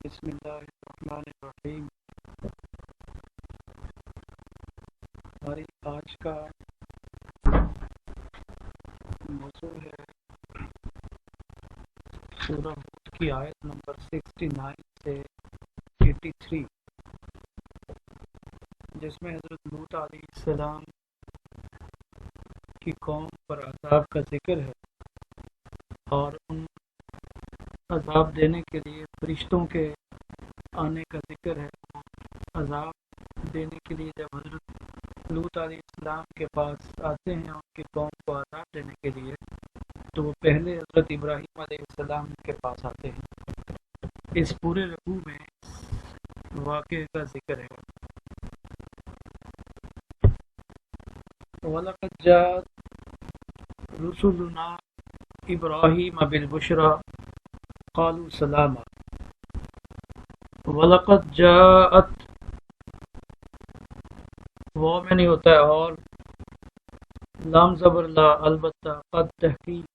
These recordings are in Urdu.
بسم اللہ الرحمن الرحیم۔ ہماری آج کا موضوع ہے سورہ ہود کی آیت نمبر 69 سے 83، جس میں حضرت لوط علیہ السلام کی قوم پر عذاب کا ذکر ہے اور ان عذاب دینے کے لیے فرشتوں کے آنے کا ذکر ہے۔ عذاب دینے کے لیے جب حضرت لوط علیہ السلام کے پاس آتے ہیں ان کی قوم کو عذاب دینے کے لیے، تو وہ پہلے حضرت ابراہیم علیہ السلام کے پاس آتے ہیں۔ اس پورے رکوع میں واقعے کا ذکر ہے۔ وَلَقَدْ جَاءَتْ رُسُلُنَا إِبْرَاهِيمَ بِالْبُشْرَى قَالُوا سَلَامًا۔ وَلَقَدْ جَاءَتْ وہ میں نہیں ہوتا ہے اور لام زبر لا، البتہ قد تحقیق،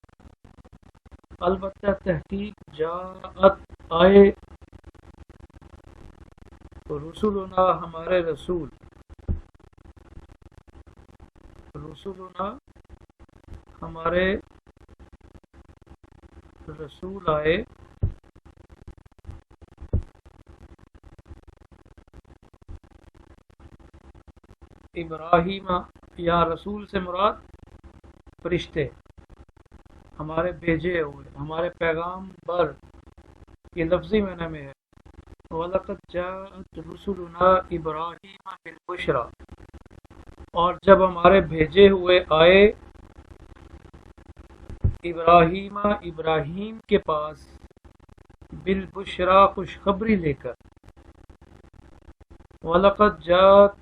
البتہ تحقیق جاءت آئے، رسولنا ہمارے رسول، رسولنا ہمارے رسول آئے، ابراہیم، یا رسول سے مراد فرشتے، ہمارے بھیجے ہوئے، ہمارے پیغام بر، یہ لفظی معنی میں ہے۔ وَلَقَدْ جَاءَتْ رُسُلُنَا إِبْرَاهِيمَ بِالْبُشْرَى، اور جب ہمارے بھیجے ہوئے آئے ابراہیم، ابراہیم کے پاس، بالبشرا خوشخبری لے کر۔ وَلَقَدْ جَاءَتْ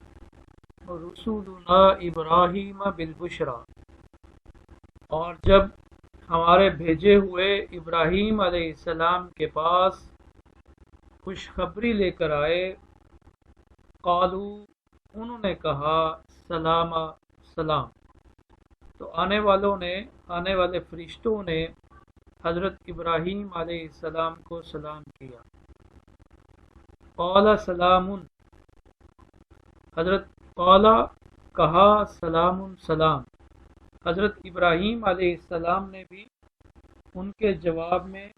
رُسُلُنَا إِبْرَاهِيمَ بِالْبُشْرَى، اور جب ہمارے بھیجے ہوئے ابراہیم علیہ السلام کے پاس خوشخبری لے کر آئے، قالو، انہوں نے کہا، سلاما، سلام۔ تو آنے والے فرشتوں نے حضرت ابراہیم علیہ السلام کو سلام کیا۔ قال سلام، حضرت قال کہا، سلام سلام، حضرت ابراہیم علیہ السلام نے بھی ان کے جواب میں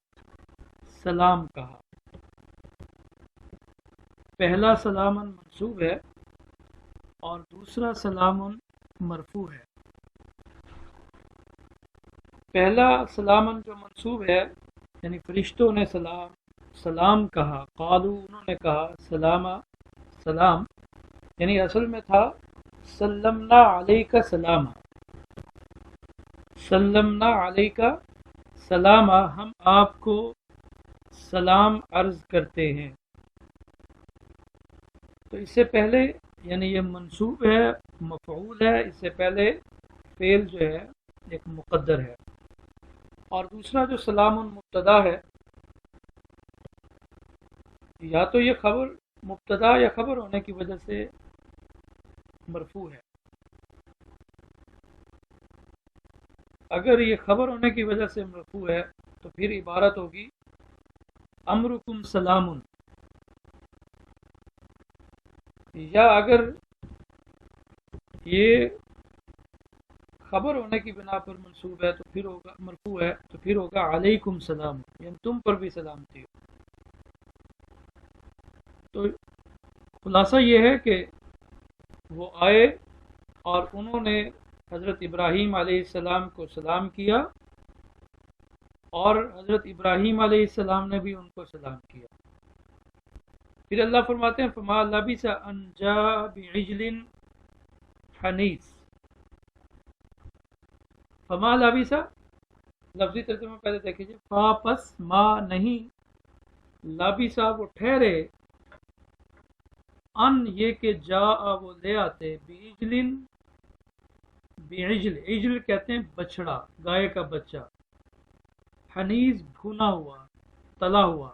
سلام کہا۔ پہلا سلام منصوب ہے اور دوسرا سلام مرفوع ہے۔ پہلا سلام جو منصوب ہے یعنی فرشتوں نے سلام کہا، قالو، انہوں نے کہا، سلاما، سلام، یعنی اصل میں تھا سلمنا علیک سلاما، سلمنا علیک سلاما، ہم آپ کو سلام عرض کرتے ہیں۔ تو اس سے پہلے یعنی یہ منصوب ہے، مفعول ہے، اس سے پہلے فعل جو ہے ایک مقدر ہے، اور دوسرا جو سلام مبتدا ہے، یا تو یہ خبر مبتدا یا خبر ہونے کی وجہ سے مرفوع ہے۔ اگر یہ خبر ہونے کی وجہ سے مرفوع ہے تو پھر عبارت ہوگی امرکم سلام، یا اگر یہ خبر ہونے کی بنا پر منصوب ہے تو پھر ہوگا، مرفوع ہے تو پھر ہوگا علیکم سلام، یعنی تم پر بھی سلامتی ہو۔ تو خلاصہ یہ ہے کہ وہ آئے اور انہوں نے حضرت ابراہیم علیہ السلام کو سلام کیا، اور حضرت ابراہیم علیہ السلام نے بھی ان کو سلام کیا۔ پھر اللہ فرماتے ہیں فما لبث ان جاء بعجل حنیذ۔ فما لبث، لفظی ترجمہ پہلے دیکھ لیجیے، فا پس، ما نہیں، لبث وہ ٹھہرے، ان یہ کہ جاء وہ لے آتے، بعجل، عجل کہتے ہیں بچڑا، گائے کا بچہ، حنیذ بھونا ہوا، تلا ہوا،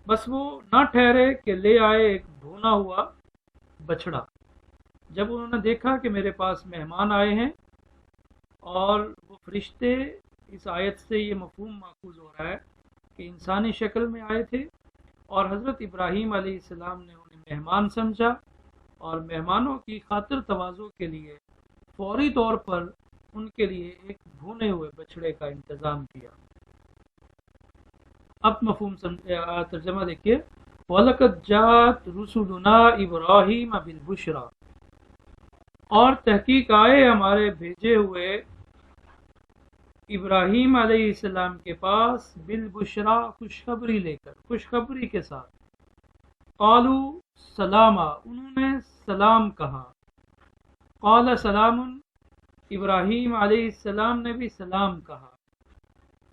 بس وہ نہ ٹھہرے کہ لے آئے ایک بھونا ہوا بچڑا۔ جب انہوں نے دیکھا کہ میرے پاس مہمان آئے ہیں، اور وہ فرشتے، اس آیت سے یہ مفہوم ماخوذ ہو رہا ہے کہ انسانی شکل میں آئے تھے اور حضرت ابراہیم علیہ السلام نے انہیں مہمان سمجھا اور مہمانوں کی خاطر تواضع کے لیے فوری طور پر ان کے لیے ایک بھونے ہوئے بچڑے کا انتظام کیا۔ اب مفہوم ترجمہ دیکھیے، وَلَقَدْ جَاءَتْ رُسُلُنَا إِبْرَاهِيمَ بِالْبُشْرَى، اور تحقیق آئے ہمارے بھیجے ہوئے ابراہیم علیہ السلام کے پاس بالبشرا، خوشخبری لے کر، خوشخبری کے ساتھ۔ قالوا سلاما، انہوں نے سلام کہا۔ قال سلام، ابراہیم علیہ السلام نے بھی سلام کہا۔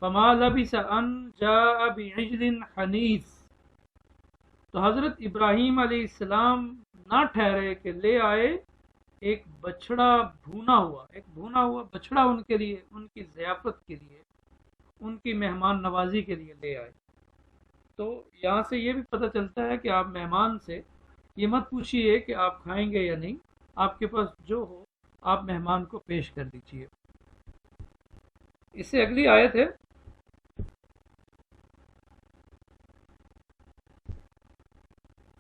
فما لبث ان جاء بعجل حنیذ، تو حضرت ابراہیم علیہ السلام نہ ٹھہرے کہ لے آئے ایک بچڑا بھونا ہوا، ایک بھونا ہوا بچڑا ان کے لیے، ان کی ضیافت کے لیے، ان کی مہمان نوازی کے لیے لے آئے۔ تو یہاں سے یہ بھی پتہ چلتا ہے کہ آپ مہمان سے یہ مت پوچھیے کہ آپ کھائیں گے یا نہیں، آپ کے پاس جو ہو آپ مہمان کو پیش کر دیجیے۔ اس سے اگلی آیت ہے،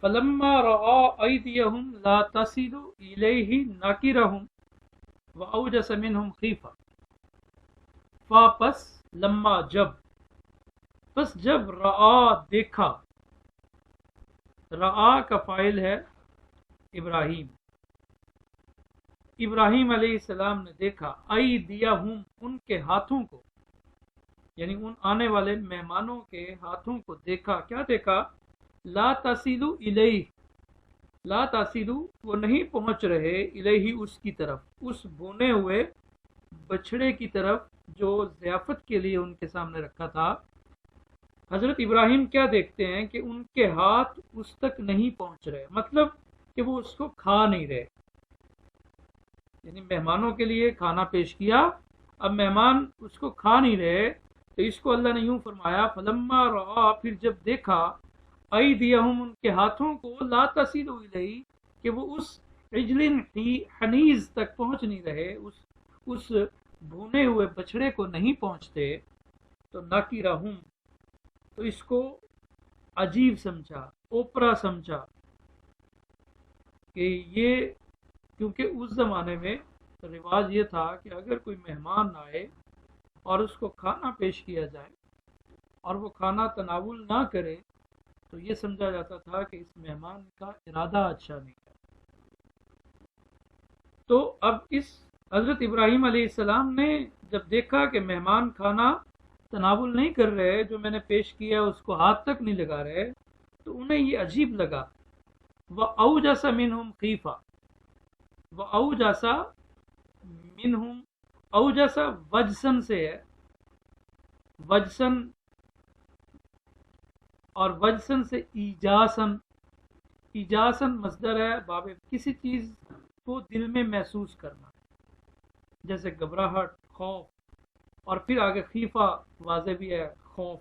فَلَمَّا رَأَىٰ أَيْدِيَهُمْ لَا تَصِلُ إِلَيْهِ نَكِرَهُمْ وَأَوْجَسَ مِنْهُمْ خِیفَةً، پس لما جب، پس جب رعا دیکھا، رعا کا فاعل ہے ابراہیم، ابراہیم علیہ السلام نے دیکھا، ایدیہم، ان کے ہاتھوں کو، یعنی ان آنے والے مہمانوں کے ہاتھوں کو دیکھا۔ کیا دیکھا؟ لا تصلو الیہ، لا تصلو، وہ نہیں پہنچ رہے، الیہ، اس کی طرف، اس بھونے ہوئے بچڑے کی طرف جو ضیافت کے لیے ان کے سامنے رکھا تھا۔ حضرت ابراہیم کیا دیکھتے ہیں کہ ان کے ہاتھ اس تک نہیں پہنچ رہے، مطلب کہ وہ اس کو کھا نہیں رہے، یعنی مہمانوں کے لیے کھانا پیش کیا، اب مہمان اس کو کھا نہیں رہے، تو اس کو اللہ نے یوں فرمایا، فلما رعا، پھر جب دیکھا، ایدیہم، ان کے ہاتھوں کو، لا تصل الیہ، کہ وہ اس عجل حنیذ تک پہنچ نہیں رہے، اس بھونے ہوئے بچڑے کو نہیں پہنچتے، تو نکرہم، تو اس کو عجیب سمجھا، اوپرا سمجھا، کہ یہ، کیونکہ اس زمانے میں رواج یہ تھا کہ اگر کوئی مہمان آئے اور اس کو کھانا پیش کیا جائے اور وہ کھانا تناول نہ کرے تو یہ سمجھا جاتا تھا کہ اس مہمان کا ارادہ اچھا نہیں ہے۔ تو اب اس حضرت ابراہیم علیہ السلام نے جب دیکھا کہ مہمان کھانا تناول نہیں کر رہے، جو میں نے پیش کیا اس کو ہاتھ تک نہیں لگا رہے، تو انہیں یہ عجیب لگا۔ وَأَوْجَسَ مِنْهُمْ خِیفَةً، وَأَوْجَسَ مِنْهُمْ، اوجس وجسن سے ہے، وجسن، اور وجسن سے ایجاسن، ایجاسن مصدر ہے باب کسی چیز کو دل میں محسوس کرنا، جیسے گھبراہٹ، خوف، اور پھر آگے خیفہ واضح بھی ہے، خوف،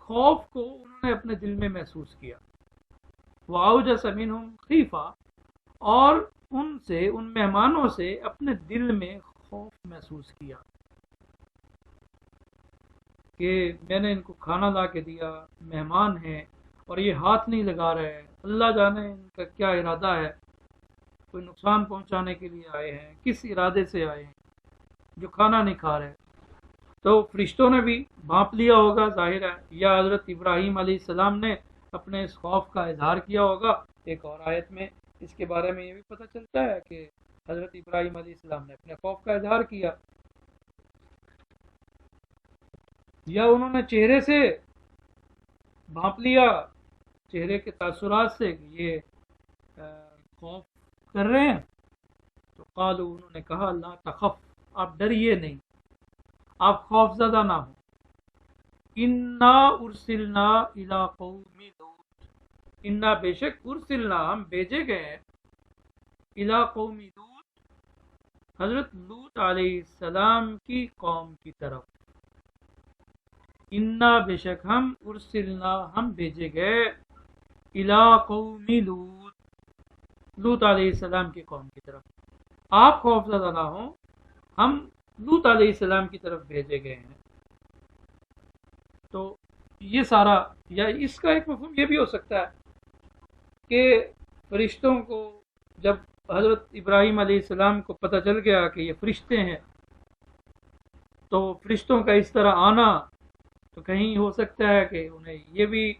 خوف کو انہوں نے اپنے دل میں محسوس کیا۔ وَأَوْجَسَ مِنْهُمْ خِیفَةً، اور ان سے، ان مہمانوں سے اپنے دل میں خوف محسوس کیا کہ میں نے ان کو کھانا لا کے دیا، مہمان ہیں اور یہ ہاتھ نہیں لگا رہے، اللہ جانے ان کا کیا ارادہ ہے، کوئی نقصان پہنچانے کے لیے آئے ہیں، کس ارادے سے آئے ہیں جو کھانا نہیں کھا رہے۔ تو فرشتوں نے بھی بھانپ لیا ہوگا، ظاہر ہے، یا حضرت ابراہیم علیہ السلام نے اپنے اس خوف کا اظہار کیا ہوگا۔ ایک اور آیت میں اس کے بارے میں یہ بھی پتہ چلتا ہے کہ حضرت ابراہیم علیہ السلام نے اپنے خوف کا اظہار کیا، یا انہوں نے چہرے سے بھانپ لیا، چہرے کے تاثرات سے کہ یہ خوف کر رہے ہیں، تو قالوا، انہوں نے کہا، لا تخف، آپ ڈریے نہیں، آپ خوف زدہ نہ ہوں، انا ارسلنا الی قوم لوط، انا بے شک، ارسلنا، ہم بھیجے گئے ہیں، الی قوم لوط، حضرت لوط علیہ السلام کی قوم کی طرف، انا بے شک ہم، ارسلنا، ہم بھیجے گئے، الی قوم لوط، لوط علیہ السلام کی قوم کی طرف، آپ خوف زدہ نہ ہوں، ہم لوط علیہ السلام کی طرف بھیجے گئے ہیں۔ تو یہ سارا، یا اس کا ایک مفہوم یہ بھی ہو سکتا ہے کہ فرشتوں کو جب حضرت ابراہیم علیہ السلام کو پتہ چل گیا کہ یہ فرشتے ہیں، تو فرشتوں کا اس طرح آنا، تو کہیں ہو سکتا ہے کہ انہیں یہ بھی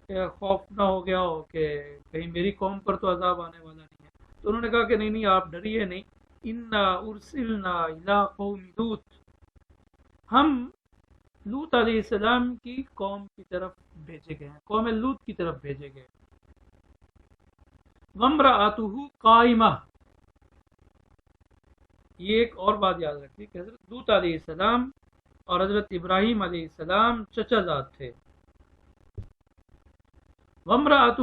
خوف نہ ہو گیا ہو کہ کہیں میری قوم پر تو عذاب آنے والا نہیں ہے، تو انہوں نے کہا کہ نہیں نہیں آپ ڈریے نہیں، انا ارسلنا الی قوم لوط، ہم لوط علیہ السلام کی قوم کی طرف بھیجے گئے ہیں، قوم لوط کی طرف بھیجے گئے۔ وامرأتہ قائمہ، یہ ایک اور بات یاد رکھیے کہ حضرت لوط علیہ السلام اور حضرت ابراہیم علیہ السلام چچا زاد تھے۔ وامرأتہ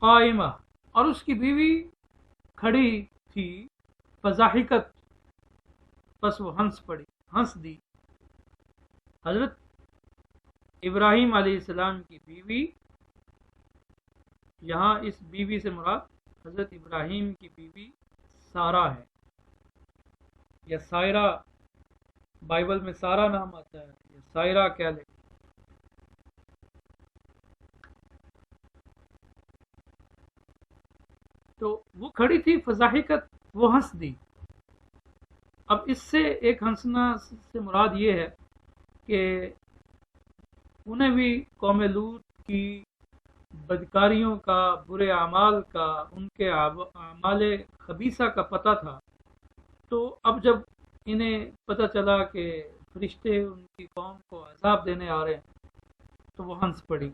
قائمہ، اور اس کی بیوی کھڑی تھی، فضاحکت، بس وہ ہنس دی۔ حضرت ابراہیم علیہ السلام کی بیوی، یہاں اس بیوی سے مراد حضرت ابراہیم کی بیوی سارہ ہے، یا سائرہ، بائبل میں سارہ نام آتا ہے، یا سائرہ کہہ لیں۔ تو وہ کھڑی تھی، فضاحکت، وہ ہنس دی۔ اب اس سے ایک ہنسنا سے مراد یہ ہے کہ انہیں بھی قوم لوط کی بدکاریوں کا، برے اعمال کا، ان کے اعمال خبیثہ کا پتہ تھا، تو اب جب انہیں پتہ چلا کہ فرشتے ان کی قوم کو عذاب دینے آ رہے ہیں تو وہ ہنس پڑی۔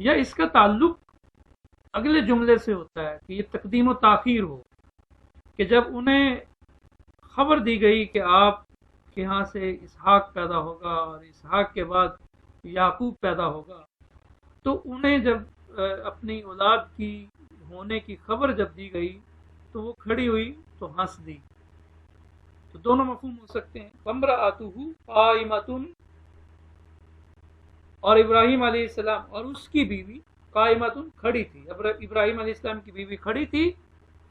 یا اس کا تعلق اگلے جملے سے ہوتا ہے کہ یہ تقدیم و تاخیر ہو، کہ جب انہیں خبر دی گئی کہ آپ کے ہاں سے اسحاق پیدا ہوگا اور اسحاق کے بعد یعقوب پیدا ہوگا، تو انہیں جب اپنی اولاد کی ہونے کی خبر جب دی گئی تو وہ کھڑی ہوئی تو ہنس دی۔ تو دونوں مفہوم ہو سکتے ہیں، وامرأتہ قائمۃ، اور ابراہیم علیہ السلام اور اس کی بیوی قائمۃ، کھڑی تھی۔ ابراہیم علیہ السلام کی بیوی کھڑی تھی،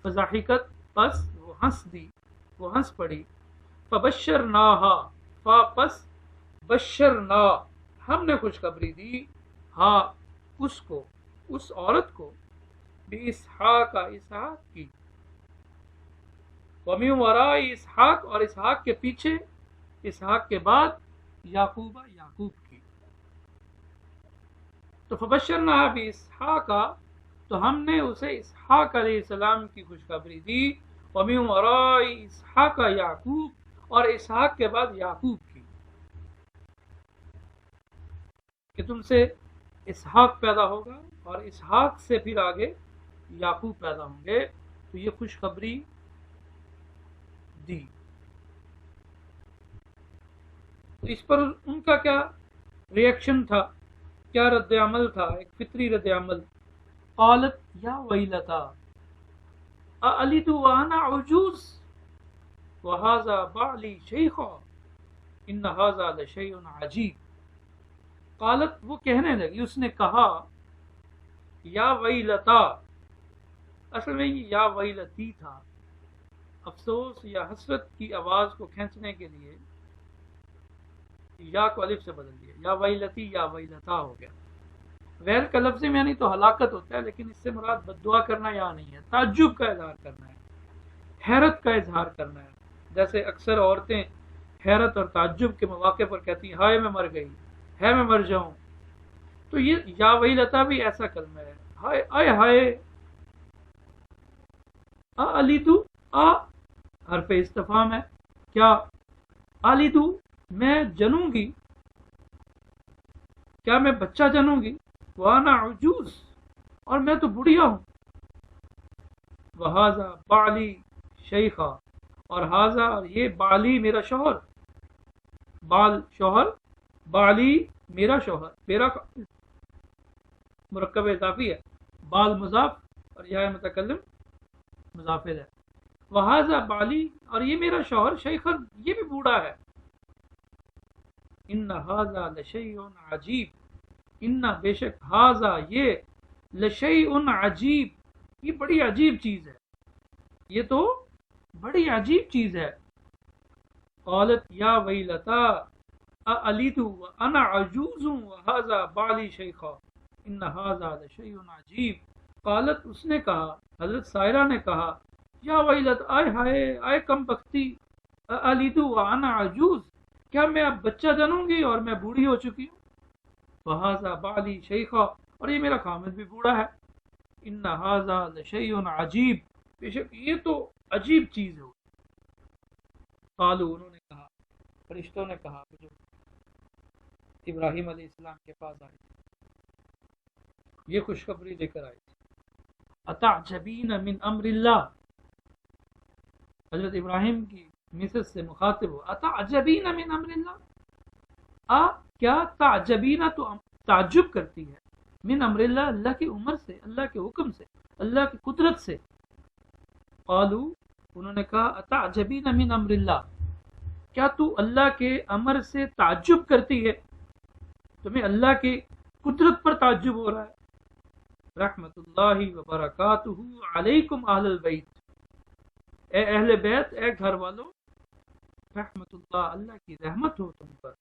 فضاحکت، بس وہ ہنس دی، وہ ہنس پڑی۔ فبشرناہا، پس بشرنا، ہم نے خوشخبری دی، ہاں اس کو، اس عورت کو، باسحاق، اسحاق کی، ومن وراء اسحاق، اور اسحاق کے پیچھے، اسحاق کے بعد یعقوب، یعقوب کی۔ تو فبشرناہا باسحاق، تو ہم نے اسے اسحاق علیہ السلام کی خوشخبری دی، ومن وراء اسحاق یعقوب، اور اسحاق کے بعد یعقوب کی، کہ تم سے اسحاق پیدا ہوگا اور اسحاق سے پھر آگے یعقوب پیدا ہوں گے۔ تو یہ خوشخبری دی۔ تو اس پر ان کا کیا ریئیکشن تھا، کیا رد عمل تھا؟ ایک فطری رد عمل۔ قالت یا ویلتا اَأَلِدُ وَأَنَا عجوز وَهَذَا بَعْلِي شَيْخًا إِنَّ هَذَا لَشَيْءٌ عَجِيبٌ۔ قالت، وہ کہنے لگی، اس نے کہا، یا ویلتا، اصل میں یہ یا ویلتی تھا، افسوس یا حسرت کی آواز کو کھینچنے کے لیے یا کو الف سے بدل دیا، یا ویلتی یا ویلتا ہو گیا۔ ویل کا لفظ میں یعنی تو ہلاکت ہوتا ہے، لیکن اس سے مراد بد دعا کرنا یہاں نہیں ہے، تعجب کا اظہار کرنا ہے، حیرت کا اظہار کرنا ہے۔ جیسے اکثر عورتیں حیرت اور تعجب کے مواقع پر کہتی ہیں، ہائے میں مر گئی، ہے میں مر جاؤں، تو یہ یا ویلتا بھی ایسا کلمہ ہے، ہائے آئے ہائے۔ اَأَلِدُ، حرف استفہام ہے، کیا اَلِدُ، میں جنوں گی، کیا میں بچہ جنوں گی، وَأَنَا عجوز، اور میں تو بڑھیا ہوں، وَهَذَا بَعْلِي شَيْخًا، اور ہاذا، اور یہ، بالی میرا شوہر، بال شوہر، بالی میرا شوہر، میرا مرکب اضافی ہے، بال مضاف اور یہ متکلم مضاف ہے، وَهَذَا بالی، اور یہ میرا شوہر، شیخن، یہ بھی بوڑھا ہے، ان هَذَا لَشَيْءٌ عَجِیب، ان بے شک، ہاذا یہ، لشیء عجیب، یہ بڑی عجیب چیز ہے، یہ تو بڑی عجیب چیز ہے۔ قالت یا ویلتا اَأَلِدُ وَأَنَا عَجُوزٌ وَهَذَا بَعْلِي شَيْخًا إِنَّ هَذَا لَشَيْءٌ عَجِیب۔ قالت، اس نے کہا، حضرت سائرہ نے کہا، یا ویلت، آئے ہائے، آئے کم بختی، اَأَلِدُ وَأَنَا عَجُوز، کیا میں اب بچہ جنوں گی اور میں بوڑھی ہو چکی ہوں؟ وَهَذَا بَعْلِي شَيْخًا، اور یہ میرا خامد بھی بوڑھا ہے۔ إِنَّ هَذَا لَشَيْءٌ عَجِیب، بے شک یہ تو عجیب چیز ہے۔ قالوا، انہوں نے کہا، فرشتوں نے کہا جو ابراہیم علیہ السلام کے پاس آئے تھے، یہ خوشخبری لے کر آئے تھے، اتعجبین من امر اللہ، حضرت ابراہیم کی مسز سے مخاطب ہو، اتعجبین من امر اللہ، کیا تعجبین تو تعجب کرتی ہے، من امر اللہ، اللہ کی عمر سے، اللہ کے حکم سے، اللہ کی قدرت سے۔ قالو، انہوں نے کہا، اتعجبین من امر اللہ، کیا تو اللہ کے امر سے تعجب کرتی ہے، تمہیں اللہ کی قدرت پر تعجب ہو رہا ہے۔ رحمت اللہ وبرکاتہ علیکم اہل البیت، اے اہل بیت، اے گھر والوں، رحمت اللہ، اللہ کی رحمت ہو تم پر،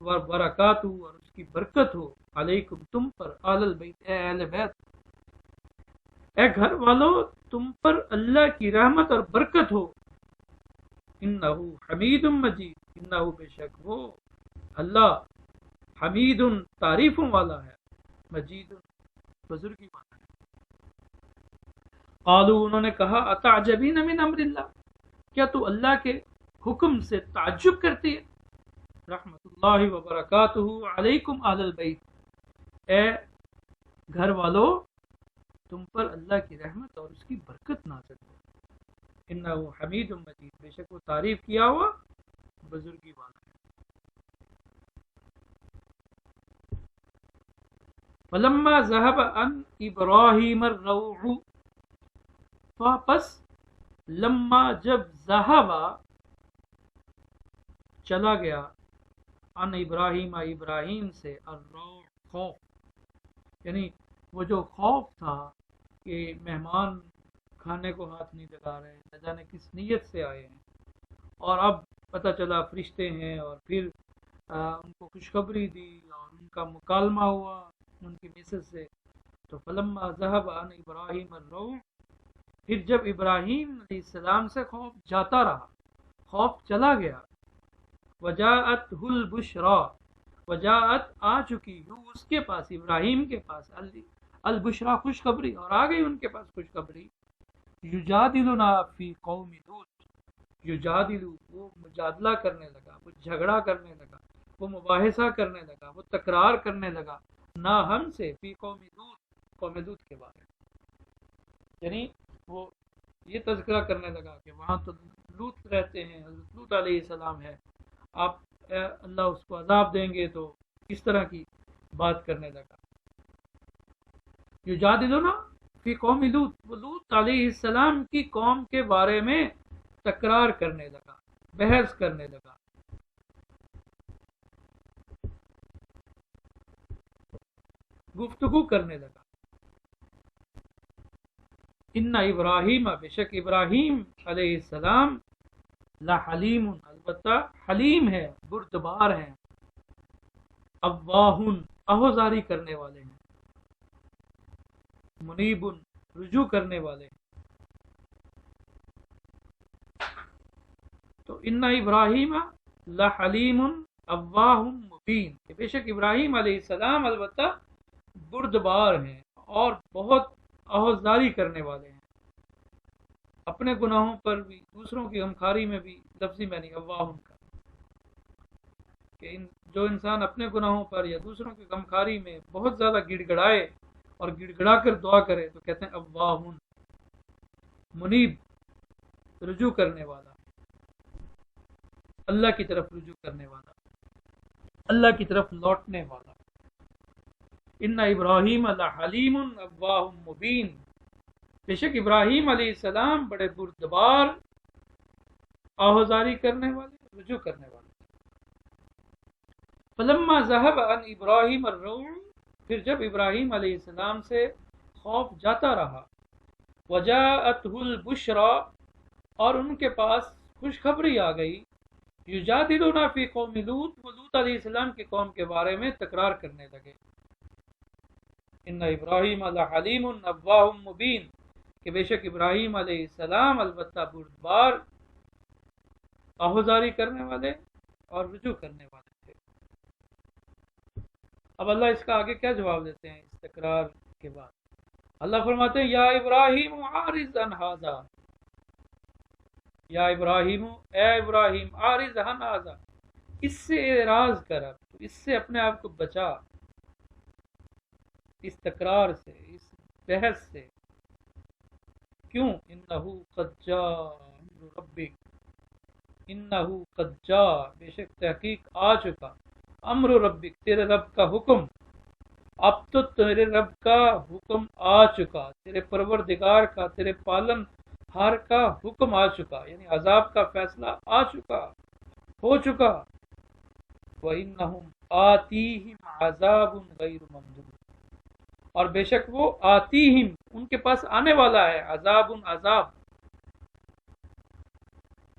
وبرکاتہ، اور اس کی برکت ہو، علیکم، تم پر، اہل البیت، اے اہل بیت، اے گھر والوں، تم پر اللہ کی رحمت اور برکت ہو۔ انہ حمید مجید، انہ بے شک وہ اللہ، حمید تعریفوں والا ہے، مجید بزرگی والا ہے۔ قالوا، انہوں نے کہا، اتعجبین من امر اللہ، کیا تو اللہ کے حکم سے تعجب کرتی ہے؟ رحمت اللہ وبرکاتہ علیکم اہل البیت، اے گھر والو، تم پر اللہ کی رحمت اور اس کی برکت نازل ہو۔ انہ حمید مجید، بے شک وہ تعریف کیا ہوا بزرگی والا ہے۔ فلما ذهب عن ابراہیم الروع، پس لما، جب، ذهب چلا گیا، عن ابراہیم، ابراہیم سے، الروع خوف، یعنی وہ جو خوف تھا کہ مہمان کھانے کو ہاتھ نہیں لگا رہے، نہ جانے کس نیت سے آئے ہیں، اور اب پتہ چلا فرشتے ہیں، اور پھر ان کو خوشخبری دی اور ان کا مکالمہ ہوا ان کی مسز سے، تو فلما ذهب عن ابراہیم الروع، پھر جب ابراہیم علیہ السلام سے خوف جاتا رہا، خوف چلا گیا، وجاءته البشرا، وجاءت، آ چکی ہوں اس کے پاس، ابراہیم کے پاس، البشرا، خوشخبری، اور آ گئی ان کے پاس خوشخبری، یجادلنا فی قوم لوط، یجادل، وہ مجادلہ کرنے لگا، وہ جھگڑا کرنے لگا، وہ مباحثہ کرنے لگا، وہ تکرار کرنے لگا، نہ ہم سے، فی قوم لوط، قوم لوط کے بارے میں، یعنی وہ یہ تذکرہ کرنے لگا کہ وہاں تو لوط رہتے ہیں، حضرت لوط علیہ السلام ہے، آپ اللہ اس کو عذاب دیں گے، تو اس طرح کی بات کرنے لگا۔ یجادلنا فی قوم لوط، وہ لوط علیہ السلام کی قوم کے بارے میں تکرار کرنے لگا، بحث کرنے لگا۔ گفتگو کرنے لگا۔ ان ابراہیم، بے شک ابراہیم علیہ السلام، لحلیم، البتہ حلیم ہے، بردبار ہیں، اواہ، آہوزاری کرنے والے ہیں، منیب، رجوع کرنے والے ہیں۔ تو ان ابراہیم لحلیم اواہ مبین، بے شک ابراہیم علیہ السلام البتہ بردبار ہیں اور بہت آہوزاری کرنے والے ہیں، اپنے گناہوں پر بھی، دوسروں کی غمخواری میں بھی، لفظی میں نہیں، اواہ کا، کہ جو انسان اپنے گناہوں پر یا دوسروں کی غمخواری میں بہت زیادہ گڑ گڑائے اور گڑ گڑا کر دعا کرے تو کہتے ہیں اواہ، منیب، رجوع کرنے والا، اللہ کی طرف رجوع کرنے والا، اللہ کی طرف لوٹنے والا۔ ان ابراہیم لحلیم اواہ مبین، بے شک ابراہیم علیہ السلام بڑے بردبار، آہوزاری کرنے والے، رجوع کرنے والے۔ فلما ذهب عن ابراہیم الروع، پھر جب ابراہیم علیہ السلام سے خوف جاتا رہا، وجاءته البشرا، اور ان کے پاس خوشخبری آ گئی، یجادلونا فی قوم لوط، وہ لوط علیہ السلام کے قوم کے بارے میں تکرار کرنے لگے. ان ابراہیم لحلیم نواہ مبین، کہ بے شک ابراہیم علیہ السلام البتہ بردبار، آہوزاری کرنے والے اور رجوع کرنے والے تھے. اب اللہ اس کا آگے کیا جواب دیتے ہیں اس تکرار کے بعد؟ اللہ فرماتے ہیں یا ابراہیم عارض عن ھذا، یا ابراہیم، اے ابراہیم عارض عن ھذا، اس سے اعراض کر، اب تو اس سے اپنے آپ کو بچا، اس تکرار سے، اس بحث سے. کیوں؟ انہو قد جاء امر ربک، انہو قد جاء، بے شک تحقیق آ چکا، امر ربک، تیرے رب کا حکم. اب تو تیرے رب کا حکم آ چکا، تیرے پروردگار کا، تیرے پالن ہار کا حکم آ چکا، یعنی عذاب کا فیصلہ آ چکا، ہو چکا. وَإِنَّهُمْ آتِيهِمْ عَذَابٌ غَيْرُ مَمْنُونٍ، اور بے شک وہ آتیہم، ان کے پاس آنے والا ہے، عذاب، عذاب،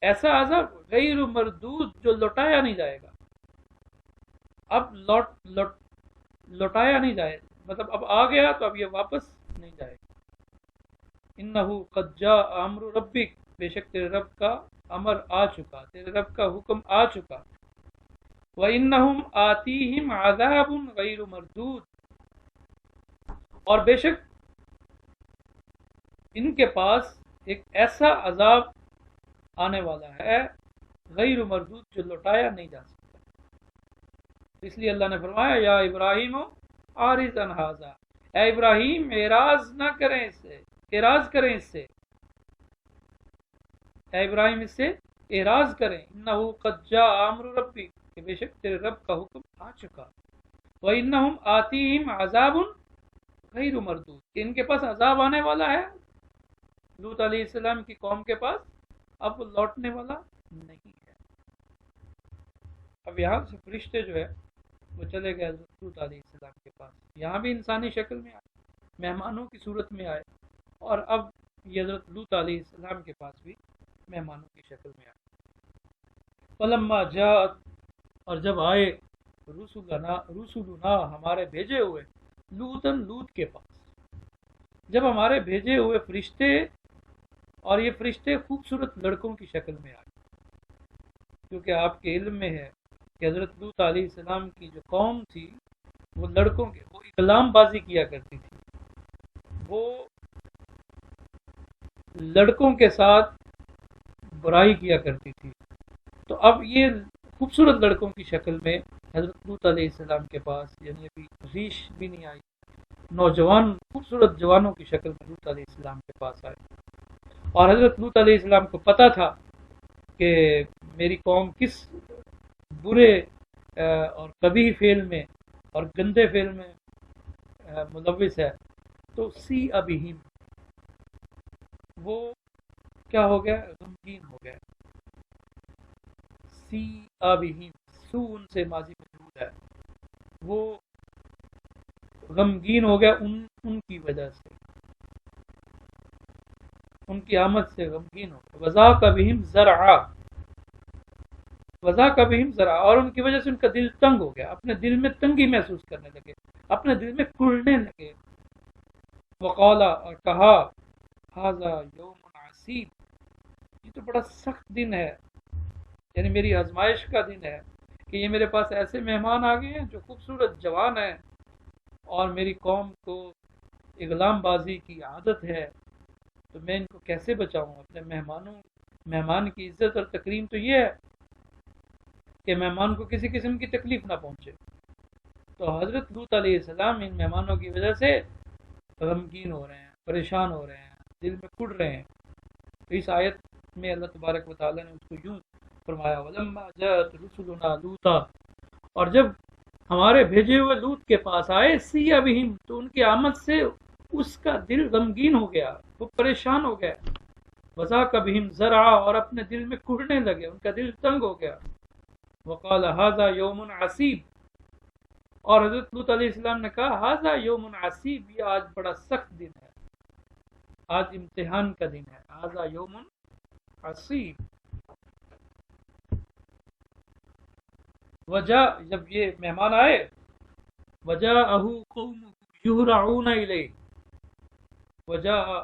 ایسا عذاب غیر مردود، جو لوٹایا نہیں جائے گا. اب لوٹایا نہیں جائے، مطلب اب آ گیا تو اب یہ واپس نہیں جائے گا. انہو قد جاء امر ربک، بے شک تیرے رب کا امر آ چکا، تیرے رب کا حکم آ چکا. وَإِنَّهُمْ آتِيهِمْ عَذَابٌ غَيْرُ مَرْدُودٍ، اور بے شک ان کے پاس ایک ایسا عذاب آنے والا ہے غیر مردود، جو لوٹایا نہیں جا سکتا. اس لیے اللہ نے فرمایا یا ابراہیم عارض عن ھذا، اے ابراہیم اعراض نہ کریں اس سے، اعراض کریں اس سے، اے ابراہیم اس سے اعراض کریں. انہو قد جاء امر ربک، کہ بے شک تیرے رب کا حکم آ چکا. وَإِنَّهُمْ آتِيهِمْ عَذَابٌ غَيْرُ مَرْدُودٍ، کہ ان کے پاس عذاب آنے والا ہے لوط علیہ السلام کی قوم کے پاس، اب وہ لوٹنے والا نہیں ہے. اب یہاں سے فرشتے جو ہے وہ چلے گئے لوط علیہ السلام کے پاس، یہاں بھی انسانی شکل میں آئے، مہمانوں کی صورت میں آئے، اور اب یہ حضرت لوط علیہ السلام کے پاس بھی مہمانوں کی شکل میں آئے. فلما جاءت، اور جب آئے، رسولنا ہمارے بھیجے ہوئے، لوط کے پاس، جب ہمارے بھیجے ہوئے فرشتے، اور یہ فرشتے خوبصورت لڑکوں کی شکل میں آئے، کیونکہ آپ کے علم میں ہے کہ حضرت لوط علیہ السلام کی جو قوم تھی وہ لڑکوں کے، وہ اقلام بازی کیا کرتی تھی، وہ لڑکوں کے ساتھ برائی کیا کرتی تھی. تو اب یہ خوبصورت لڑکوں کی شکل میں حضرت لوط علیہ السلام کے پاس، یعنی ابھی ریش بھی نہیں آئی، نوجوان خوبصورت جوانوں کی شکل میں لوط علیہ السلام کے پاس آئے. اور حضرت لوط علیہ السلام کو پتہ تھا کہ میری قوم کس برے اور قبیح فعل میں اور گندے فعل میں ملوث ہے. تو سی ابہم، وہ کیا ہو گیا؟ غمگین ہو گیا. سی ابہم، سو ان سے ماضی موجود ہے، وہ غمگین ہو گیا ان کی وجہ سے، ان کی آمد سے غمگین ہو گیا. وذاق بہم ذرعا، وذاق بہم ذرعا، اور ان کی وجہ سے ان کا دل تنگ ہو گیا، اپنے دل میں تنگی محسوس کرنے لگے، اپنے دل میں کڑنے لگے. وقالا، اور کہا، ھذا یوم عسیب، یہ تو بڑا سخت دن ہے، یعنی میری آزمائش کا دن ہے کہ یہ میرے پاس ایسے مہمان آ گئے ہیں جو خوبصورت جوان ہیں، اور میری قوم کو اغلام بازی کی عادت ہے، تو میں ان کو کیسے بچاؤں؟ اپنے مہمان کی عزت اور تکریم تو یہ ہے کہ مہمان کو کسی قسم کی تکلیف نہ پہنچے. تو حضرت لوط علیہ السلام ان مہمانوں کی وجہ سے غمگین ہو رہے ہیں، پریشان ہو رہے ہیں، دل میں کڑ رہے ہیں. اس آیت میں اللہ تبارک و تعالیٰ نے اس کو یوں فرمایا، وَلَمَّا جَاءَتْ رُسُلُنَا لُوطًا، اور جب ہمارے بھیجے ہوئے لوط کے پاس آئے، سِیَّ بِہِم، تو ان کی آمد سے اس کا دل غمگین ہو گیا، وہ پریشان ہو گیا. وَذَاقَ بِهِمْ ذَرْعًا، اور اپنے دل میں کڑنے لگے، ان کا دل تنگ ہو گیا. وَقَالَ هَذَا يَوْمٌ عَسِيبٌ، اور حضرت لوط علیہ السلام نے کہا، هَذَا يَوْمٌ عَسِيبٌ، یہ آج بڑا سخت دن ہے، آج امتحان کا دن ہے. هَذَا يَوْمٌ عَسِيبٌ. وجہ جب یہ مہمان آئے وجاءہ قومہ یہرعون الیہ وجاءہ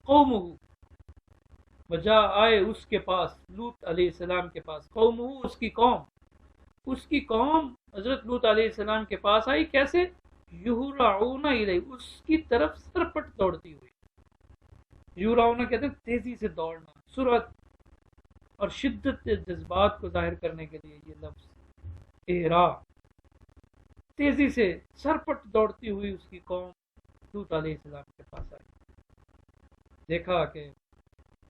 قومہ وجا آئے اس کے پاس لوط علیہ السلام کے پاس قومہ اس کی قوم حضرت لوط علیہ السلام کے پاس آئی کیسے یہرعون الیہ اس کی طرف سرپٹ دوڑتی ہوئی یہرعون کہتے ہیں تیزی سے دوڑنا سرعت اور شدت جذبات کو ظاہر کرنے کے لیے یہ لفظ اہرا تیزی سے سرپٹ دوڑتی ہوئی اس کی قوم لوط علیہ السلام کے پاس آئی دیکھا کہ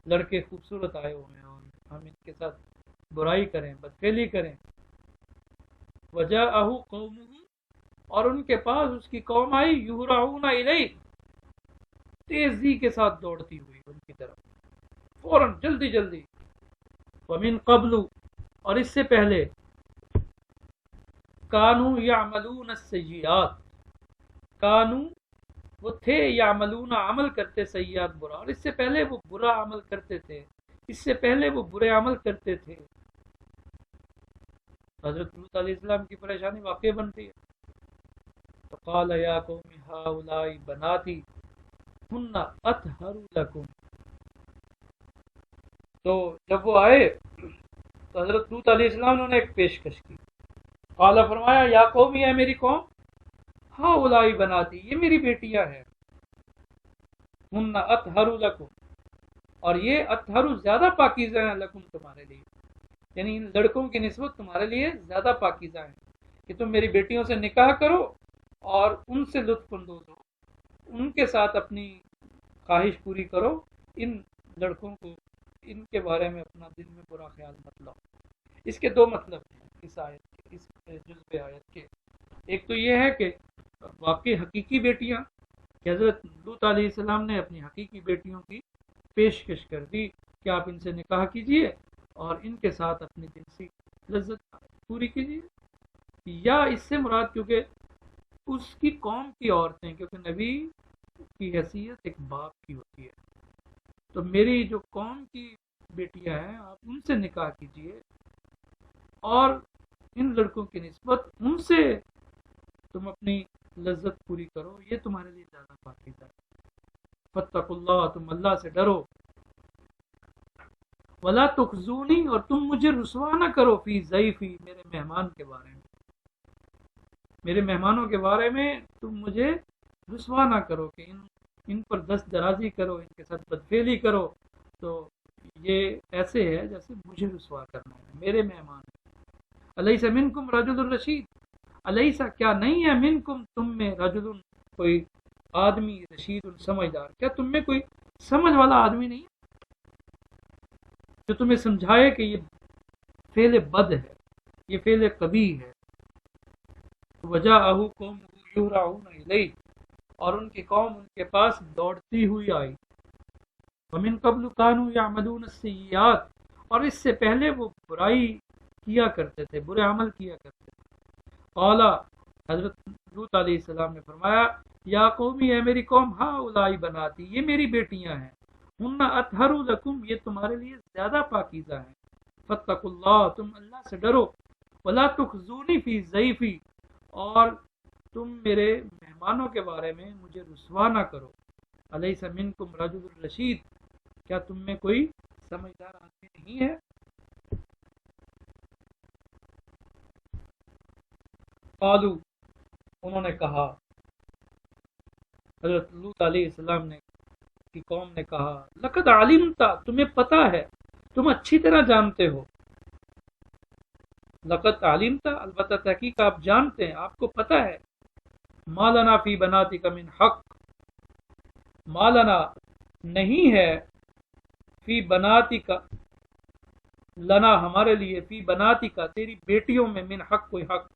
لڑکے خوبصورت آئے ہوئے ہیں اور ہم ان کے ساتھ برائی کریں بدفعلی کریں وجاءہ قومہ اور ان کے پاس اس کی قوم آئی یہرعون الیہ تیزی کے ساتھ دوڑتی ہوئی ان کی طرف فوراً جلدی ومن قبل اور اس سے پہلے کانوا یعملون السیئات کانوا وہ تھے یعملون عمل کرتے سیئات برا اور اس سے پہلے وہ برا عمل کرتے تھے اس سے پہلے وہ برے عمل کرتے تھے حضرت لوط علیہ السلام کی پریشانی واقع بنتی ہے فقال یا قوم ہؤلاء بناتی ہن اطہر لکم تو جب وہ آئے تو حضرت لوط علیہ السلام نے ایک پیشکش کی قال فرمایا یا قوم ہے میری قوم ہؤلاء بناتی یہ میری بیٹیاں ہیں ہن اطہر لکم اور یہ اطہر زیادہ پاکیزہ ہیں لکم تمہارے لیے یعنی ان لڑکوں کی نسبت تمہارے لیے زیادہ پاکیزہ ہیں کہ تم میری بیٹیوں سے نکاح کرو اور ان سے لطف اندوز ہو ان کے ساتھ اپنی خواہش پوری کرو ان لڑکوں کو ان کے بارے میں اپنا دل میں برا خیال مت لاؤ اس کے دو مطلب ہیں اس آیت کے اس جزء آیت کے ایک تو یہ ہے کہ واقعی حقیقی بیٹیاں کہ حضرت لوط علیہ السلام نے اپنی حقیقی بیٹیوں کی پیشکش کر دی کہ آپ ان سے نکاح کیجئے اور ان کے ساتھ اپنی جنسی لذت پوری کیجیے یا اس سے مراد کیونکہ اس کی قوم کی عورتیں کیونکہ نبی کی حیثیت ایک باپ کی ہوتی ہے تو میری جو قوم کی بیٹیاں ہیں آپ ان سے نکاح کیجیے اور ان لڑکوں کی نسبت ان سے تم اپنی لذت پوری کرو یہ تمہارے لیے زیادہ پاکیزہ ہے فاتقوا اللہ تم اللہ سے ڈرو ولا تخزونی اور تم مجھے رسوا نہ کرو فی ضیفی میرے مہمان کے بارے میں میرے مہمانوں کے بارے میں تم مجھے رسوا نہ کرو کہ ان پر دست درازی کرو ان کے ساتھ بدفعلی کرو تو یہ ایسے ہے جیسے مجھے رسوا کرنا ہے میرے مہمان الیس منکم رجل الرشید الیس کیا نہیں ہے منکم تم میں رجل کوئی آدمی رشید سمجھدار کیا تم میں کوئی سمجھ والا آدمی نہیں جو تمہیں سمجھائے کہ یہ فعل بد ہے یہ فعل قبیح ہے وجاءہ قوم یہرعون الیہ اور ان کی قوم ان کے پاس دوڑتی ہوئی آئی ومن قبل کانوا یعملون السیئات اور اس سے پہلے وہ برائی کیا کرتے تھے برے عمل کیا کرتے تھے قال حضرت لوط علیہ السلام نے فرمایا یا قومی اے میری قوم ہؤلاء بناتی یہ میری بیٹیاں ہیں ہن اطہر لکم یہ تمہارے لیے زیادہ پاکیزہ ہیں فاتقوا اللہ تم اللہ سے ڈرو ولا تخزونی فی ضیفی اور تم میرے مہمانوں کے بارے میں مجھے رسوا نہ کرو الیس منکم رجل الرشید کیا تم میں کوئی سمجھدار آدمی نہیں ہے قالو انہوں نے کہا حضرت لوط علیہ السلام نے کی قوم نے کہا لقد علمت تمہیں پتہ ہے تم اچھی طرح جانتے ہو لقد علمت البتہ تحقیق آپ جانتے ہیں آپ کو پتہ ہے ما لنا فی بناتک من حق ما لنا نہیں ہے فی بناتک لنا ہمارے لیے فی بناتک تیری بیٹیوں میں من حق کوئی حق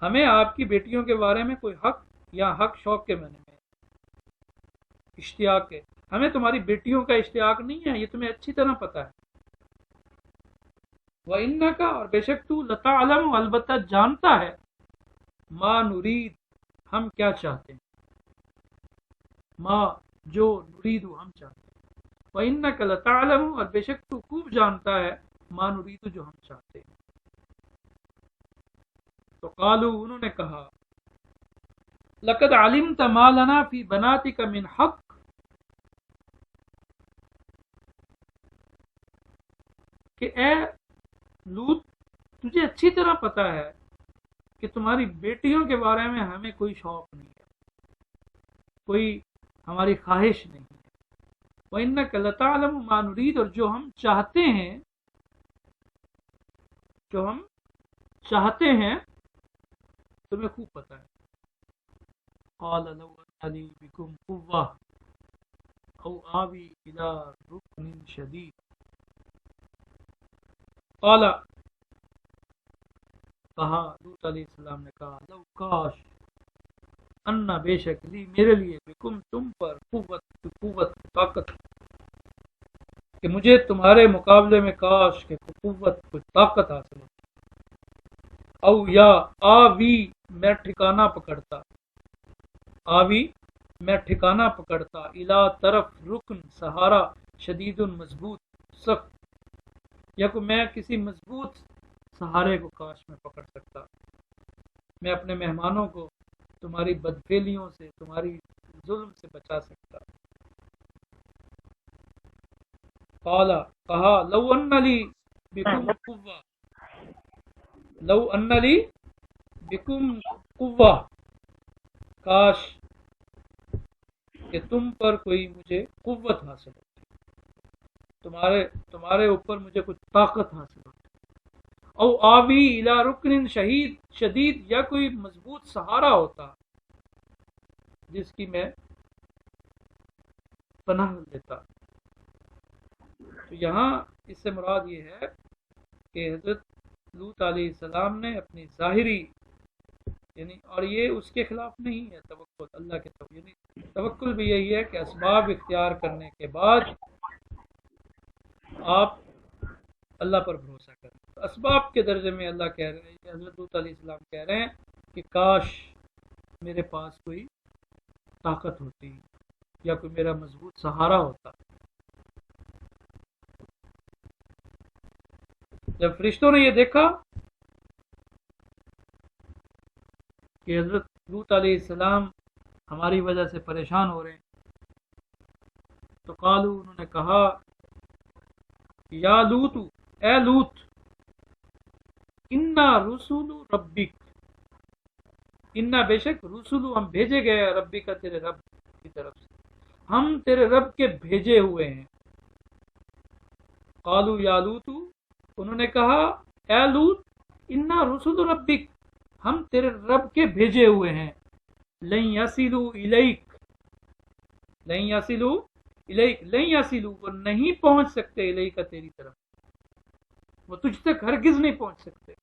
ہمیں آپ کی بیٹیوں کے بارے میں کوئی حق یا حق شوق کے معنی میں اشتیاق ہے ہمیں تمہاری بیٹیوں کا اشتیاق نہیں ہے یہ تمہیں اچھی طرح پتہ ہے وَإِنَّكَ اور بے شک تو لَتَعْلَمُ البتہ جانتا ہے ما نرید ہم کیا چاہتے ہیں ما جو نرید ہم چاہتے ہیں وَإِنَّكَ لَتَعْلَمُ اور بے شک تو خوب جانتا ہے ما نريد جو ہم چاہتے ہیں. تو قالوا انہوں نے کہا لقد علمت ما لنا فی بناتک من حق، کہ اے لوط تجھے اچھی طرح پتا ہے کہ تمہاری بیٹیوں کے بارے میں ہمیں کوئی شوق نہیں ہے، کوئی ہماری خواہش نہیں ہے. وَإِنَّكَ لَتَعْلَمُ مَا نُرِيدُ، اور جو ہم چاہتے ہیں تمہیں خوب پتا ہے. قَالَ لَوْ أَنَّ لِي بِكُمْ قُوَّةً أَوْ آوِي إِلَىٰ رُكْنٍ شَدِيدٍ. قَالَ، کہا لوط علیہ السلام نے کہا لو کاش، انا بے شک، لی میرے لیے، بکم تم پر، قوت طاقت، کہ مجھے تمہارے مقابلے میں کاش کہ قوت کچھ طاقت حاصل ہو. او یا آوی، میں ٹھکانہ پکڑتا، آوی میں ٹھکانہ پکڑتا، الا طرف رکن سہارا، شدید مضبوط سخت، یا کہ میں کسی مضبوط سہارے کو کاش میں پکڑ سکتا، میں اپنے مہمانوں کو تمہاری بدفعلیوں سے، تمہاری ظلم سے بچا سکتا. قال، کہا لو ان لی بکم قوہ، لو ان لی بکم قوہ، کاش کہ تم پر کوئی مجھے قوت حاصل ہوتی، تمہارے اوپر مجھے کچھ طاقت حاصل ہوتی. او آوی الی رکن شدید، یا کوئی مضبوط سہارا ہوتا جس کی میں پناہ لیتا. تو یہاں اس سے مراد یہ ہے کہ حضرت لوط علیہ السلام نے اپنی ظاہری، یعنی، اور یہ اس کے خلاف نہیں ہے توکل، اللہ کے توکل، یعنی توکل بھی یہی ہے کہ اسباب اختیار کرنے کے بعد آپ اللہ پر بھروسہ کریں. اسباب کے درجے میں اللہ کہہ رہے ہیں، حضرت لوط علیہ السلام کہہ رہے ہیں کہ کاش میرے پاس کوئی طاقت ہوتی یا کوئی میرا مضبوط سہارا ہوتا. جب فرشتوں نے یہ دیکھا کہ حضرت لوط علیہ السلام ہماری وجہ سے پریشان ہو رہے ہیں، تو قالو، انہوں نے کہا یا لوط، اے لوط، انا رسول ربک، انا بے شک، رسول ہم بھیجے گئے، ربی کا تیرے رب کی طرف سے، ہم تیرے رب کے بھیجے ہوئے ہیں. قالو یا لوط، انہوں نے کہا اے لوط، انا رسول ربک، ہم تیرے رب کے بھیجے ہوئے ہیں. لن یصلوا الیک، لن یصلوا الیک، لن یصلوا، وہ نہیں پہنچ سکتے، الیک تیری طرف، وہ تجھ تک ہرگز نہیں پہنچ سکتے.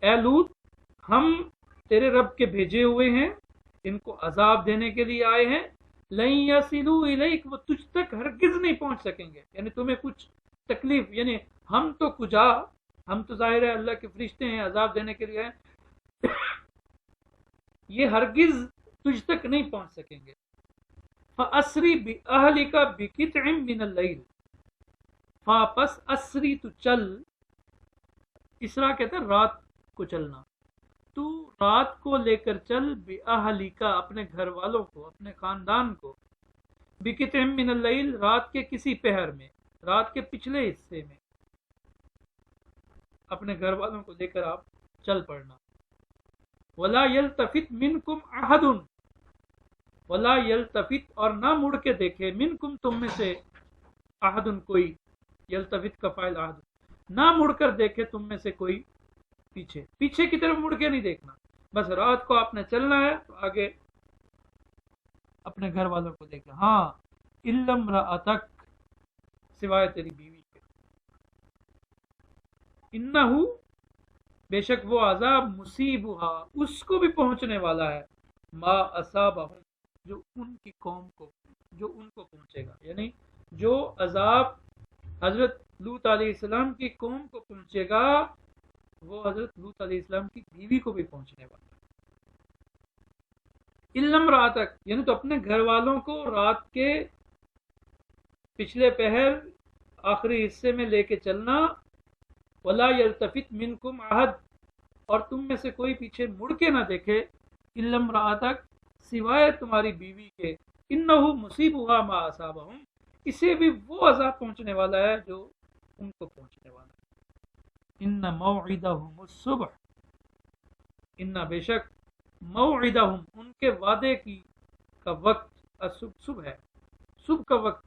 اے لوط، ہم تیرے رب کے بھیجے ہوئے ہیں، ان کو عذاب دینے کے لیے آئے ہیں. لن یصلوا الیک، وہ تجھ تک ہرگز نہیں پہنچ سکیں گے، یعنی تمہیں کچھ تکلیف، یعنی ہم تو کجا، ہم تو ظاہر ہے اللہ کے فرشتے ہیں، عذاب دینے کے لیے ہیں، یہ ہرگز تجھ تک نہیں پہنچ سکیں گے. فَأَسْرِ بِأَهْلِكَ بِقِطْعٍ مِّنَ اللَّيْلِ، پس اسری، تو چل، اسرا کہتے ہیں رات کو چلنا، تو رات کو لے کر چل، بِأَهْلِكَ، اپنے گھر والوں کو، اپنے خاندان کو، بِقِطْعٍ مِّنَ اللَّيْلِ، رات کے کسی پہر میں، رات کے پچھلے حصے میں، اپنے گھر والوں کو لے کر آپ چل پڑنا. وَلَا يَلْتَفِتْ مِنْكُمْ أَحَدٌ، وَلَا يَلْتَفِتْ، اور نہ مڑ کے دیکھے، مِنْكُمْ تم میں سے، أَحَدٌ کوئی، یلتفت کا فاعل أحد، نہ مڑ کر دیکھے تم میں سے کوئی پیچھے کی طرف مڑ کے نہیں دیکھنا، بس رات کو آپ نے چلنا ہے تو آگے اپنے گھر والوں کو دیکھنا. ہاں، إِلَّا امْرَأَتَكَ، سوائے تیری بیوی کے، انہو، بے شک وہ عذاب، مصیبها، اس کو بھی پہنچنے والا ہے، ما اصابہم، جو ان کی قوم کو، جو ان کو پہنچے گا، یعنی جو عذاب حضرت لوط علیہ السلام کی قوم کو پہنچے گا وہ حضرت لوط علیہ السلام کی بیوی کو بھی پہنچنے والا ہے. إِلَّا امْرَأَتَكَ، یعنی تو اپنے گھر والوں کو رات کے پچھلے پہر آخری حصے میں لے کے چلنا. ولا یلتفت منکم احد، اور تم میں سے کوئی پیچھے مڑ کے نہ دیکھے. الا امرأتک، سوائے تمہاری بیوی کے. انہ مصیبھا ما اصابہم، اسے بھی وہ عذاب پہنچنے والا ہے جو ان کو پہنچنے والا ہے. ان موعدہم الصبح، ان بے شک موعدہم ان کے وعدے کی کا وقت صبح ہے. صبح کا وقت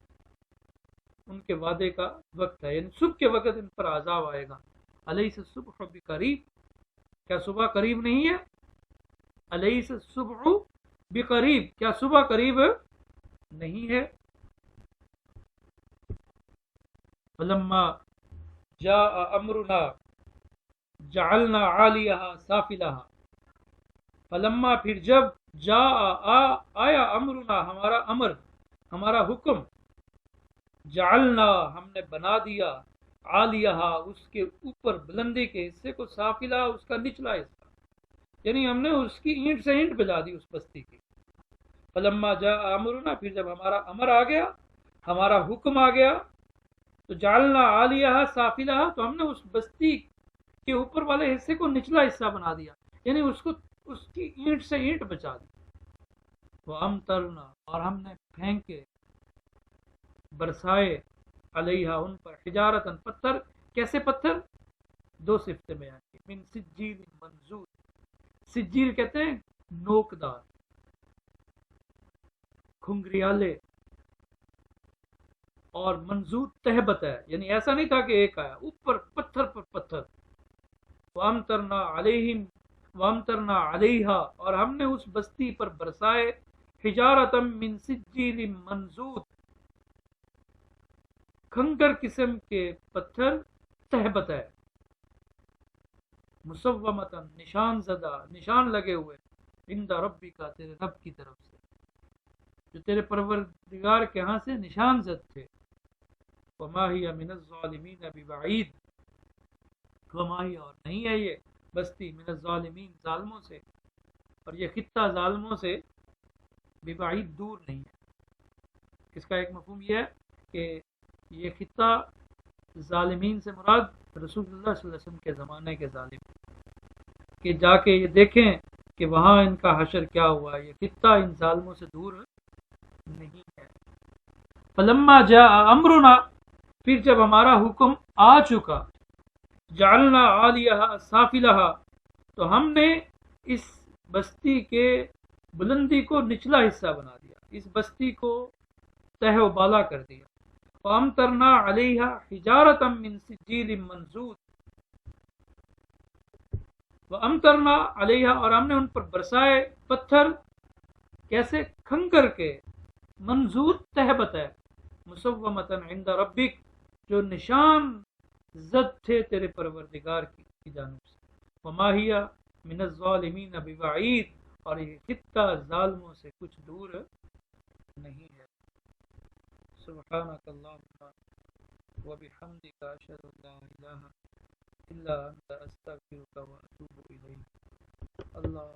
ان کے وعدے کا وقت ہے، یعنی صبح کے وقت ان پر عذاب آئے گا. الیس الصبح بقریب، کیا صبح قریب نہیں ہے؟ الیس الصبح بقریب، کیا صبح قریب نہیں ہے؟ فلما جاء امرنا جعلنا عالیہا سافلہا. فلما پھر جب آیا امرنا ہمارا امر، ہمارا حکم. جعلنا ہم نے بنا دیا، عالیہا اس کے اوپر بلندی کے حصے کو، سافلہ اس کا نچلا حصہ، یعنی ہم نے اس کی اینٹ سے اینٹ بجا دی اس بستی کی. فلما جاء امرنا پھر جب ہمارا امر آ گیا، ہمارا حکم آ گیا، تو جعلنا عالیہا سافلہا تو ہم نے اس بستی کے اوپر والے حصے کو نچلا حصہ بنا دیا، یعنی اس کی اینٹ سے اینٹ بچا دی. وَأَمْطَرْنَا اور ہم نے پھینکے، برسائے، علیہا ان پر، حجارتاً پتھر. کیسے پتھر؟ دو صفتیں بیان کی. من سجیل منضود، سجیل کہتے ہیں نوکدار، کھنگریالے، اور منضود تہبت ہے، یعنی ایسا نہیں تھا کہ ایک آیا، اوپر پتھر پر پتھر. وَأَمْطَرْنَا عَلَيْهِمْ وَأَمْطَرْنَا عَلَيْهَا اور ہم نے اس بستی پر برسائے، حجارتم من سجیل منضود، کھنگر قسم کے پتھر، تہبت ہے، مسومتن نشان زدہ، نشان لگے ہوئے، عند ربک تیرے رب کی طرف سے، جو تیرے پروردگار کے ہاں سے نشان زد تھے. وما ہی من الظالمین ببعید، وما ہی اور نہیں ہے یہ بستی، من الظالمین ظالموں سے، اور یہ خطہ ظالموں سے، ببعید دور نہیں ہے. اس کا ایک مفہوم یہ ہے کہ یہ خطہ ظالمین سے مراد رسول اللہ صلی اللہ علیہ وسلم کے زمانے کے ظالم، کہ جا کے یہ دیکھیں کہ وہاں ان کا حشر کیا ہوا. یہ خطہ ان ظالموں سے دور نہیں ہے. فلما جاء امرنا پھر جب ہمارا حکم آ چکا، جعلنا عالیہا سافلہا تو ہم نے اس بستی کے بلندی کو نچلا حصہ بنا دیا، اس بستی کو تہ و بالا کر دیا. وَأَمْطَرْنَا عَلَيْهَا حِجَارَةً مِّن سِجِّيلٍ مَّنضُودٍ، وَأَمْطَرْنَا عَلَيْهَا اور ہم نے ان پر برسائے پتھر، کیسے؟ کھنگر کے، منضود تہبت ہے، مسومتن عند ربک جو نشان زد تھے تیرے پروردگار کی جانب سے. وما ہی من الظالمین ببعید اور یہ خطہ ظالموں سے کچھ دور نہیں ہے. سبحانک اللہم وبحمدک اشہد ان لا الہ الا انت استغفرک واتوب الیک. اللہ